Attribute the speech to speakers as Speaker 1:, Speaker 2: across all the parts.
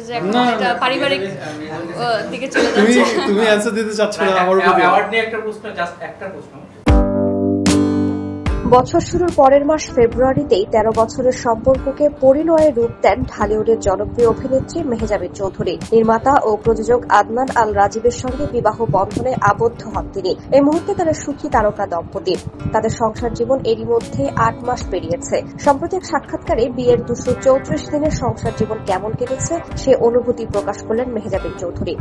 Speaker 1: যে এখন এটা পারিবারিক দিকে চলে যাচ্ছে।
Speaker 2: তুমি অ্যানসার দিতে চাচ্ছ না আমার উপর
Speaker 3: অ্যাওয়ার্ড নিয়ে একটা প্রশ্ন, জাস্ট একটা প্রশ্ন।
Speaker 4: বছর শুরুর পরের মাস ফেব্রুয়ারিতেই ১৩ বছরের সম্পর্ককে পরিণয়ে রূপ দেন ঢালিউডের জনপ্রিয় অভিনেত্রী মেহজাবিন চৌধুরী। নির্মাতা ও প্রযোজক আদনান আল রাজীবের সঙ্গে বিবাহ বন্ধনে আবদ্ধ হন তিনি। এই মুহূর্তে তারা সুখী তারকা দম্পতি। তাদের সংসার জীবন এরই মধ্যে ৮ মাস পেরিয়েছে। সম্প্রতি এক সাক্ষাৎকারে বিয়ের ২৩৪ দিনের সংসার জীবন কেমন কেটেছে সে অনুভূতি প্রকাশ করলেন মেহজাবিন চৌধুরী।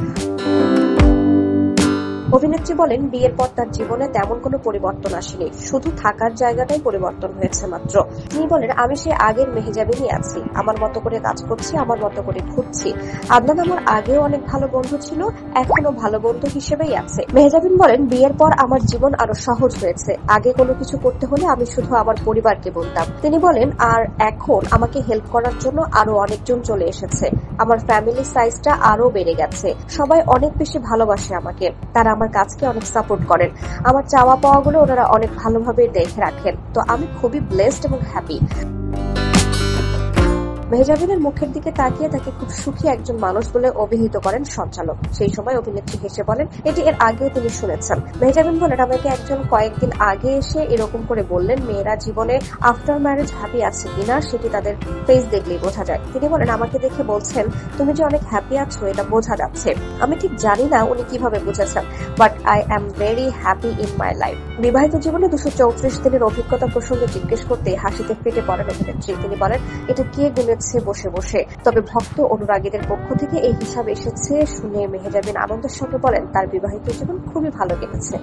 Speaker 4: অভিনেত্রী বলেন, বিয়ের পর তার জীবনে তেমন কোনো পরিবর্তন আসেনি, শুধু থাকার জায়গাটাই পরিবর্তন হয়েছে মাত্র। তিনি বলেন, আমি সে আগের মেহজাবিনই আছি, আমার মতো করে কাজ করছি, আমার মতো করে ঘুরছি। আদনান আমার আগেও অনেক ভালো বন্ধু ছিল, এখনো ভালো বন্ধু হিসেবেই আছে। মেহজাবিন বলেন, বিয়ের পর আমার জীবন আরো সহজ হয়েছে। আগে কোনো কিছু করতে হলে আমি শুধু আমার পরিবারকে বলতাম। তিনি বলেন, আর এখন আমাকে হেল্প করার জন্য আরো অনেকজন চলে এসেছে। আমার ফ্যামিলি সাইজটা আরো বেড়ে গেছে। সবাই অনেক বেশি ভালোবাসে আমাকে। তারা আমার কাজকে অনেক সাপোর্ট করেন। আমার চাওয়া পাওয়াগুলো ওনারা অনেক ভালোভাবে দেখে রাখেন। তো আমি খুবই ব্লেসড এবং হ্যাপি। মেহজাবিনের মুখের দিকে তাকিয়ে তাকে খুব সুখী একজন মানুষ বলে অভিহিত করেন সঞ্চালক। সেই সময় অভিনেত্রী হেসে বলেন, এটি এর আগেও তিনি শুনেছেন। মেহজাবিন বলেন, আমাকে একজন কয়েকদিন আগে এসে এরকম করে বললেন, মেয়েরা জীবনে আফটার ম্যারেজ হ্যাপি আছে কিনা সেটি তাদের ফেস দেখলেই বোঝা যায়। তিনি বলেন, আমাকে দেখে বলছেন তুমি যে অনেক হ্যাপি আছো এটা বোঝা যাচ্ছে। আমি ঠিক জানি না উনি কিভাবে বুঝেছেন, but I am very happy in my life. বিবাহিত জীবনে ২৩৪ দিনের অভিজ্ঞতা প্রসঙ্গে জিজ্ঞেস করতে হাসিতে ফেটে পড়েন অভিনেত্রী। তিনি বলেন, এটা কে গুনেছে বসে বসে, তবে ভক্ত অনুরাগীদের পক্ষ থেকে এই হিসাব এসেছে শুনে মেহজাবিন আনন্দের সঙ্গে বলেন, তার বিবাহিত জীবন খুবই ভালো কেটেছে।